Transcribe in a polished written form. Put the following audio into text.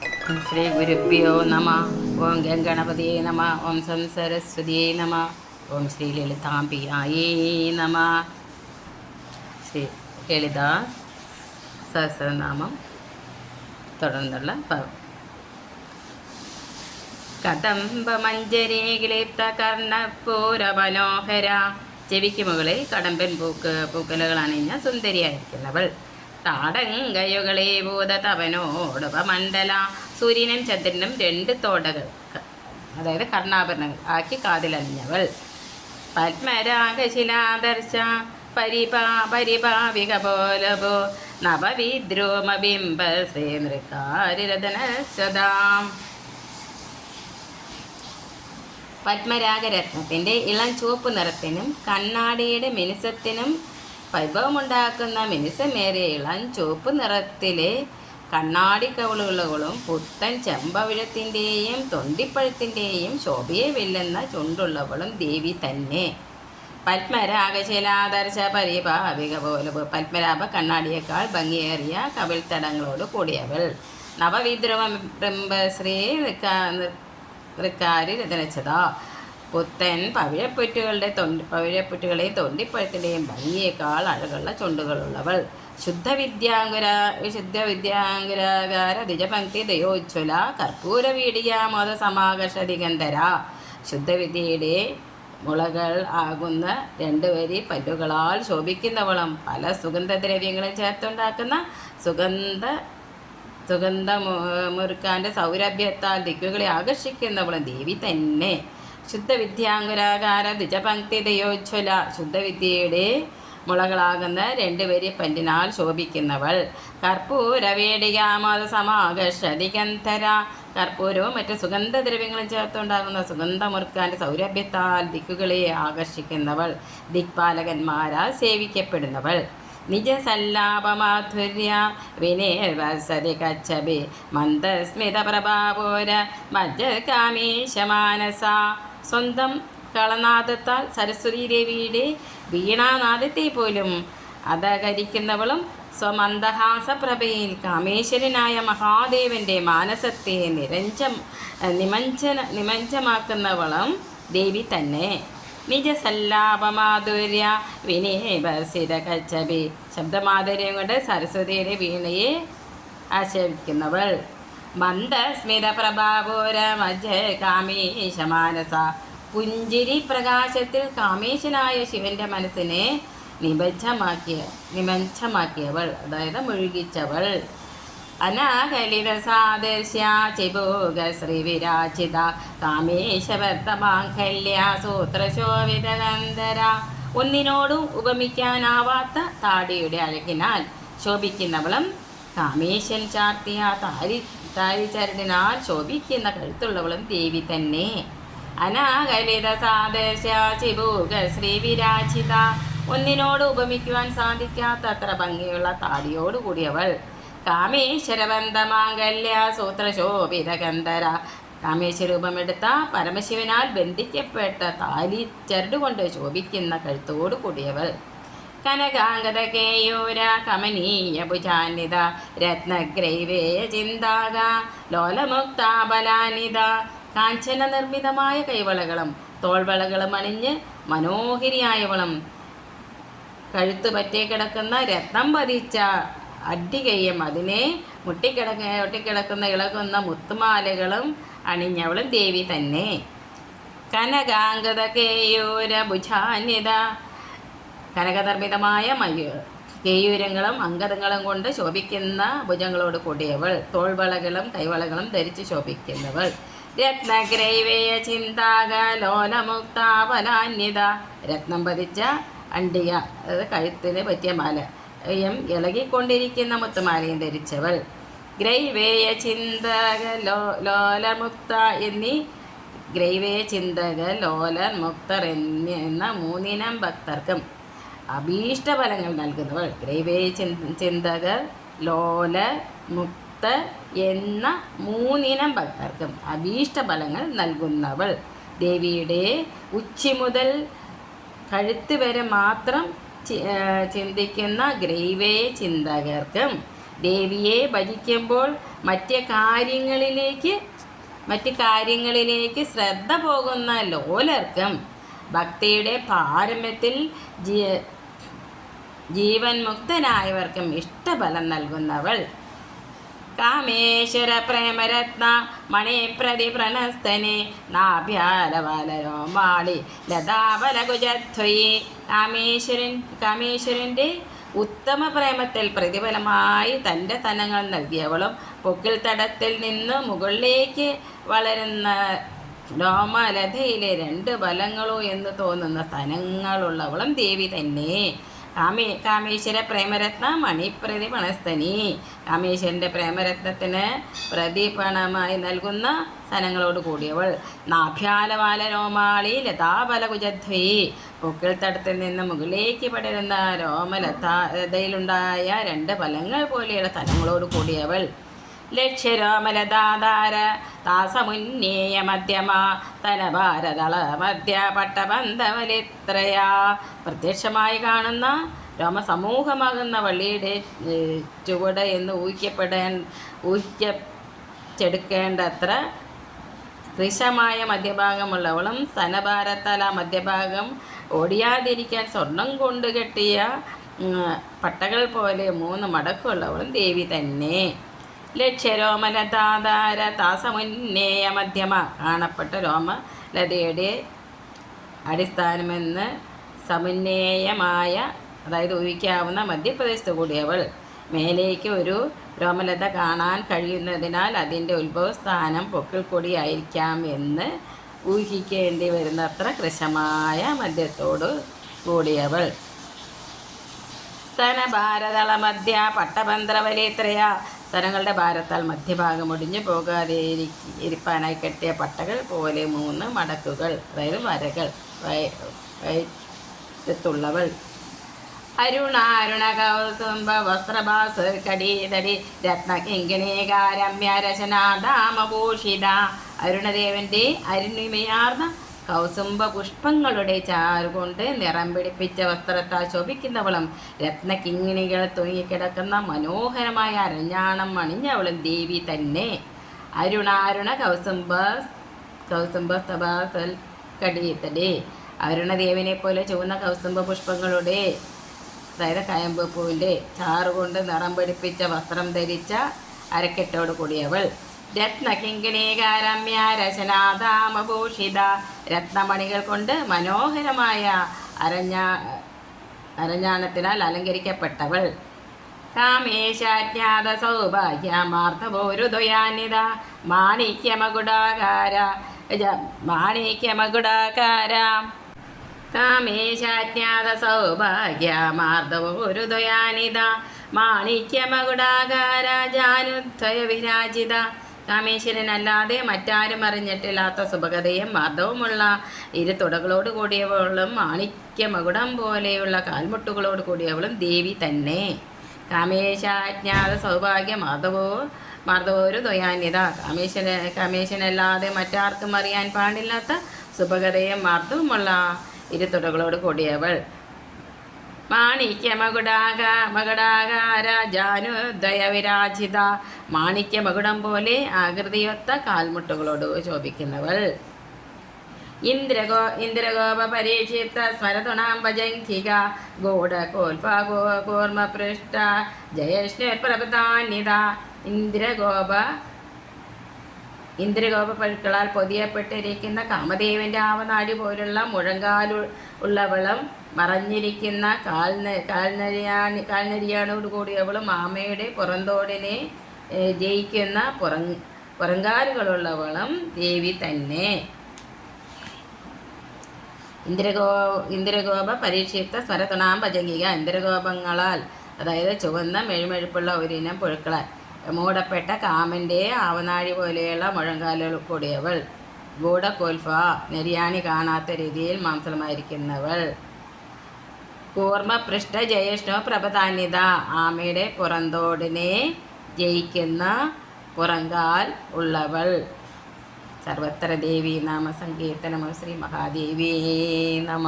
ഓം ശ്രീ ഗുരുഭ്യോ നമ. ഓം ഗംഗണപതിയേ നമ. ഓം സം സരസ്വതിയേ നമ. ഓം ശ്രീ ലളിതാംബികായേ നമ. ശ്രീ ലളിത സഹസ്രനാമം തുടർന്നുള്ള കദംബമഞ്ജരി ഗ്ലിപ്ത കർണപൂര മനോഹര. ചെവിക്ക് മുകളിൽ കടമ്പൻ പൂക്കലകൾ അണിഞ്ഞ സുന്ദരിയായിരിക്കുന്നവൾ. താടങ്കയുകളെ ഭൂതതവനോടുപമണ്ഡല. സൂര്യനും ചന്ദ്രനും 2 തോടകൾ, അതായത് കർണാഭരണങ്ങൾ ആക്കി കാതിലണിഞ്ഞവൾ. പത്മരാഗശിലാദർശ പരിപാവിക പോലപോ നവവിദ്രോമബിംബ ശ്രീനൃക്കാരിരതനശ്വതാം. പത്മരാഗരത്നത്തിൻ്റെ ഇളം ചുവപ്പ് നിറത്തിനും കണ്ണാടിയുടെ മിനുസത്തിനും വൈഭവമുണ്ടാക്കുന്ന മിനുസമേറിയ ഇളം ചുവപ്പ് നിറത്തിലെ കണ്ണാടി കവളുകളും പുത്തൻ ചെമ്പവിഴത്തിൻ്റെയും തൊണ്ടിപ്പഴത്തിൻ്റെയും ശോഭയെ വെല്ലുന്ന ചുണ്ടുള്ളവളും ദേവി തന്നെ. പത്മരാഗശിലാദർശ പരിപാവിക പോലെ പത്മരാഭ കണ്ണാടിയേക്കാൾ ഭംഗിയേറിയ കവിൾത്തടങ്ങളോട് കൂടിയവൾ. നവവിദ്രവ്രംഭശ്രീ നൃക്കാരി രചനച്ചത. പുത്തൻ പവിഴപ്പുറ്റുകളെയും തൊണ്ടിപ്പഴത്തിൻ്റെയും ഭംഗിയേക്കാൾ അഴകുള്ള ചുണ്ടുകളുള്ളവൾ. ശുദ്ധവിദ്യാങ്കുരാകാര ദ്വിജപംക്തി ദയോജ്വല കർപ്പൂരവീടിയാമോദ സമാകർഷദിഗന്ധര. ശുദ്ധവിദ്യയുടെ മുളകൾ ആകുന്ന 2 വരി പല്ലുകളാൽ ശോഭിക്കുന്നവളും പല സുഗന്ധദ്രവ്യങ്ങളും ചേർത്തുണ്ടാക്കുന്ന സുഗന്ധമുറുക്കാൻ്റെ സൗരഭ്യത്താൽ ദിക്കുകളെ ആകർഷിക്കുന്നവളും ദേവി തന്നെ. ശുദ്ധവിദ്യാങ്കുരാകാര ദ്വിജപംക്തി ദയോജ്വല. ശുദ്ധവിദ്യയുടെ മുളകളാകുന്ന 2 വരി പല്ലിനാൽ ശോഭിക്കുന്നവൾ. കർപ്പൂരവേടികാമോദ സമാകർഷദിഗന്ധര. കർപ്പൂരവും മറ്റ് സുഗന്ധദ്രവ്യങ്ങളും ചേർത്തുണ്ടാകുന്ന സുഗന്ധമുറുക്കാൻ്റെ സൗരഭ്യത്താൽ ദിക്കുകളെ ആകർഷിക്കുന്നവൾ. ദിക്പാലകന്മാരാൽ സേവിക്കപ്പെടുന്നവൾ. നിജസല്ലാപമാധുര്യ വിനേർവസതി കച്ചബി മന്ദസ്മിത പ്രഭാപൂര മജ്ജകാമീശമാനസ. സ്വന്തം കളനാദത്താൽ സരസ്വതി ദേവിയുടെ വീണാനാദത്തെ പോലും അധകരിക്കുന്നവളും സ്വമന്ദഹാസപ്രഭയിൽ കാമേശ്വരനായ മഹാദേവൻ്റെ മാനസത്തെ നിമഞ്ജമാക്കുന്നവളും ദേവി തന്നെ. നിജസല്ലാപമാധുര്യ വിനേഭസിത കച്ചബി. ശബ്ദമാധുര്യം കൊണ്ട് സരസ്വതിയുടെ വീണയെ ആശയിക്കുന്നവൾ. മന്ദസ്മിത പ്രഭാപൂര മജ്ജ കാമേശമാനസ. പുഞ്ചിരി പ്രകാശത്തിൽ കാമേശനായ ശിവന്റെ മനസ്സിനെ നിമജ്ജമാക്കിയവൾ, അതായത് മുഴുകിച്ചവൾ. അനാകലിത സാദൃശ്യ ചിഭോഗ ശ്രീവിരാജിത കാമേശവർത്തമാംഗല്യ സൂത്രശോഭിതഗന്ധര. ഒന്നിനോടും ഉപമിക്കാനാവാത്ത താടിയുടെ അഴകിനാൽ ശോഭിക്കുന്നവളും കാമേശൻ ചാർത്തിയ താരിചരടിനാൽ ശോഭിക്കുന്ന കഴുത്തുള്ളവളും ദേവി തന്നെ. അനാകലിത സാദൃശ്യ ചിഭോഗ ശ്രീവിരാജിത. ഒന്നിനോട് ഉപമിക്കുവാൻ സാധിക്കാത്തത്ര ഭംഗിയുള്ള താടിയോട് കൂടിയവൾ. കാമേശ്വരബന്ധമാംഗല്യ സൂത്രശോഭിതഗന്ധര. കാമേശ്വരൂപമെടുത്ത പരമശിവനാൽ ബന്ധിക്കപ്പെട്ട താലി ചരടുകൊണ്ട് ശോഭിക്കുന്ന കഴുത്തോട് കൂടിയവൾ. കനകാംഗത കേയൂര കമനീയ ഭുജാന്വിത രത്നഗ്രൈവേയ ചിന്താക ലോലമുക്താബലാനിത. കാഞ്ചന നിർമ്മിതമായ കൈവളകളും തോൾവളകളും അണിഞ്ഞ് മനോഹരിയായവളും കഴുത്ത് പറ്റേ കിടക്കുന്ന രത്നം പതിച്ച അഡികയും അതിനെ ഒട്ടിക്കിടക്കുന്ന ഇളകുന്ന മുത്തുമാലകളും അണിഞ്ഞവളും ദേവി തന്നെ. കനകാംഗത കേയൂര ഭുജാന്വിത. കനകനിർമ്മിതമായ കേയൂരങ്ങളും അംഗതങ്ങളും കൊണ്ട് ശോഭിക്കുന്ന ഭുജങ്ങളോട് കൂടിയവൾ. തോൾവളകളും കൈവളകളും ധരിച്ച് ശോഭിക്കുന്നവൾ. രത്നഗ്രൈവേയ ചിന്താക ലോലമുക്താപലാന്യത. രത്നം പതിച്ച അണ്ടിക, അതായത് കഴുത്തിന് പറ്റിയ മാലയും ഇളകിക്കൊണ്ടിരിക്കുന്ന മുത്തുമാലയും ധരിച്ചവൾ. ഗ്രൈവേയ ചിന്തക ലോലമുക്ത എന്നീ ഗ്രൈവേയ ചിന്തക ലോലർ മുക്തർ എന്ന 3 ഇനം ഭക്തർക്കും അഭീഷ്ടഫലങ്ങൾ നൽകുന്നവൾ. ഗ്രൈവേയ ചിന്തകർ ലോലർ മുക്തർ എന്ന 3 ഇനം ഭക്തർക്കും അഭീഷ്ടഫലങ്ങൾ നൽകുന്നവൾ. ദേവിയുടെ ഉച്ചി മുതൽ കഴുത്ത് വരെ മാത്രം ചിന്തിക്കുന്ന ഗ്രൈവേയ ചിന്തകർക്കും ദേവിയെ ഭജിക്കുമ്പോൾ മറ്റ് കാര്യങ്ങളിലേക്ക് ശ്രദ്ധ പോകുന്ന ലോലർക്കും ഭക്തിയുടെ പാരമ്യത്തിൽ ജീവൻ മുക്തനായവർക്കും ഇഷ്ടഫലം നൽകുന്നവൾ. കാമേശ്വര പ്രേമരത്ന മണിപ്രതി പ്രണസ്തനെ നാഭ്യാലവാലരോമാളി ലതാബലകുജധ്വയി. കാമേശ്വരൻ്റെ ഉത്തമ പ്രേമത്തിൽ പ്രതിഫലമായി തൻ്റെ തനങ്ങൾ നൽകിയവളും പൊക്കിൽ തടത്തിൽ നിന്ന് മുകളിലേക്ക് വളരുന്ന രോമലതയിലെ 2 ബലങ്ങളോ എന്ന് തോന്നുന്ന സ്ഥലങ്ങളുള്ളവളും ദേവി തന്നെ. കാമേശ്വര പ്രേമരത്ന മണിപ്രതി പണസ്തനി. കാമേശ്വരൻ്റെ പ്രേമരത്നത്തിന് പ്രതിപണമായി നൽകുന്ന സ്ഥലങ്ങളോട് കൂടിയവൾ. നാഭ്യാലവാലരോമാളി ലതാബലകുജധ്വയി. പൊക്കിൾ തടത്തിൽ നിന്ന് മുകളിലേക്ക് പടരുന്ന രോമലതയിലുണ്ടായ 2 ഫലങ്ങൾ പോലെയുള്ള സ്ഥലങ്ങളോട് കൂടിയവൾ. ലക്ഷ്യരോമലതാധാര താസമുന്നേയ മധ്യമ തനഭാരതള മധ്യ പട്ടബന്ധവലിത്രയാ. പ്രത്യക്ഷമായി കാണുന്ന രോമസമൂഹമാകുന്ന വള്ളിയുടെ ചുവട് എന്ന് ഊഹിച്ചെടുക്കേണ്ടത്ര കൃശമായ മധ്യഭാഗമുള്ളവളും സ്തനഭാരത്താൽ ആ മധ്യഭാഗം ഒടിയാതിരിക്കാൻ സ്വർണം കൊണ്ട് കെട്ടിയ പട്ടകൾ പോലെ 3 മടക്കുള്ളവളും ദേവി തന്നെ. ലക്ഷ്യരോമലതാധാര താസമുന്നേയ മധ്യമ. കാണപ്പെട്ട രോമലതയുടെ അടിസ്ഥാനമെന്ന് സമുന്നേയമായ, അതായത് ഊഹിക്കാവുന്ന മധ്യപ്രദേശത്ത് കൂടിയവൾ. മേലേക്ക് ഒരു രോമലത കാണാൻ കഴിയുന്നതിനാൽ അതിൻ്റെ ഉത്ഭവസ്ഥാനം പൊക്കിൾ കൊടിയായിരിക്കാം എന്ന് ഊഹിക്കേണ്ടി വരുന്നത്ര കൃശമായ മധ്യത്തോട് കൂടിയവൾ. സ്തനഭാരതള മധ്യ പട്ടബന്ധവലിത്രയ. സ്ഥലങ്ങളുടെ ഭാരത്താൽ മധ്യഭാഗം ഒടിഞ്ഞു പോകാതെ ഇരിപ്പാനായി കെട്ടിയ പട്ടകൾ പോലെ 3 മടക്കുകൾ, അതായത് വരകൾ വയറ്റത്തുള്ളവൾ. അരുണാരുണ കൗസുംബ വസ്ത്രഭാസ് കടീതടി രത്നകിങ്കിണീകാരമ്യ രചനാധാമഭൂഷിത. അരുണദേവൻ്റെ അരുണിമയാർന്ന കൗസുംബ പുഷ്പങ്ങളുടെ ചാറുകൊണ്ട് നിറം പിടിപ്പിച്ച വസ്ത്രത്താൽ ശോഭിക്കുന്നവളും രത്നകിങ്ങിണികൾ തൂങ്ങിക്കിടക്കുന്ന മനോഹരമായ അരഞ്ഞാണം അണിഞ്ഞവളും ദേവി തന്നെ. അരുണാരുണ കൗസുംബസ്തഭാസൽ കടീതടി. അരുണദേവിനെ പോലെ ചുവന്ന കൗസുംബ പുഷ്പങ്ങളുടെ, അതായത് കയമ്പ് പൂവിൻ്റെ ചാറുകൊണ്ട് നിറം പിടിപ്പിച്ച വസ്ത്രം ധരിച്ച അരക്കെട്ടോട് കൂടിയവൾ. രത്നകിങ്കിണീകാരമ്യ രചനാധാമഭൂഷിത. രത്നമണികൾ കൊണ്ട് മനോഹരമായ അരഞ്ഞാണത്തിനാൽ അലങ്കരിക്കപ്പെട്ടവൾ. കാമേശാജ്ഞാത സൗഭാഗ്യമാർദ്ദവോരുദയാനിത മാണിക്യമകുടാകാര. കാമേശാജ്ഞാത സൗഭാഗ്യമാർദ്ദവോരുദയാനിത മാണിക്യമകുടാകാര ജാനുദ്വയ വിരാജിത. കാമേശ്വരനല്ലാതെ മറ്റാരും അറിഞ്ഞിട്ടില്ലാത്ത സുഭഗതയും മാർദ്ദവുമുള്ള 2 തുടകളോട് കൂടിയവളും മാണിക്യമകുടം പോലെയുള്ള കാൽമുട്ടുകളോട് കൂടിയവളും ദേവി തന്നെ. കാമേശാജ്ഞാത സൗഭാഗ്യ മാർദ്ദവോരു ദ്വയാന്യത. കാമേശ്വരനല്ലാതെ മറ്റാർക്കും അറിയാൻ പാടില്ലാത്ത സുഭഗതയും മാർദ്ദവുമുള്ള 2 തുടകളോട് കൂടിയവൾ. മാണിക്യമകുടാകാര ജാനുദ്വയ വിരാജിത. മാണിക്യമകുടം പോലെ ആകൃതിയൊത്ത കാൽമുട്ടുകളോട് ശോഭിക്കുന്നവൾ. ഇന്ദ്രഗോപ പരീക്ഷിത സ്മരതുണാം ഭജങ്കിക ഗൂഢകോൽപകൂർമപൃഷ്ട ജയശ്രീപ്രഭതാന്യത. ഇന്ദ്രഗോപ പഴുക്കളാൽ പൊതിയപ്പെട്ടിരിക്കുന്ന കാമദേവൻ്റെ ആവനാടി പോലുള്ള മുഴങ്കാലുള്ളവളും മറഞ്ഞിരിക്കുന്ന കാൽനരിയാണോട് കൂടിയവളും ആമയുടെ പുറന്തോടിനെ ജയിക്കുന്ന പുറങ്കാലുകളുള്ളവളും ദേവി തന്നെ. ഇന്ദ്രഗോപ പരീക്ഷിത സ്വരതുണാം ഭജങ്കിക. ഇന്ദ്രഗോപങ്ങളാൽ, അതായത് ചുവന്ന മെഴുമെഴുപ്പുള്ള ഒരിനം പുഴുക്കളാൽ മൂടപ്പെട്ട കാമൻ്റെ ആവനാഴി പോലെയുള്ള മുഴങ്കാലുകൾ കൂടിയവൾ. ഗൂഢകോൽഫ. നെരിയാണി കാണാത്ത രീതിയിൽ മാംസമായിരിക്കുന്നവൾ. കൂർമ്മപൃഷ്ഠ ജയഷ്ണു പ്രഭധാന്യത. ആമയുടെ പുറന്തോടിനെ ജയിക്കുന്ന പുറങ്കാൽ ഉള്ളവൾ. സർവത്ര ദേവി നാമ സങ്കീർത്തനമോ ശ്രീ മഹാദേവി നമ.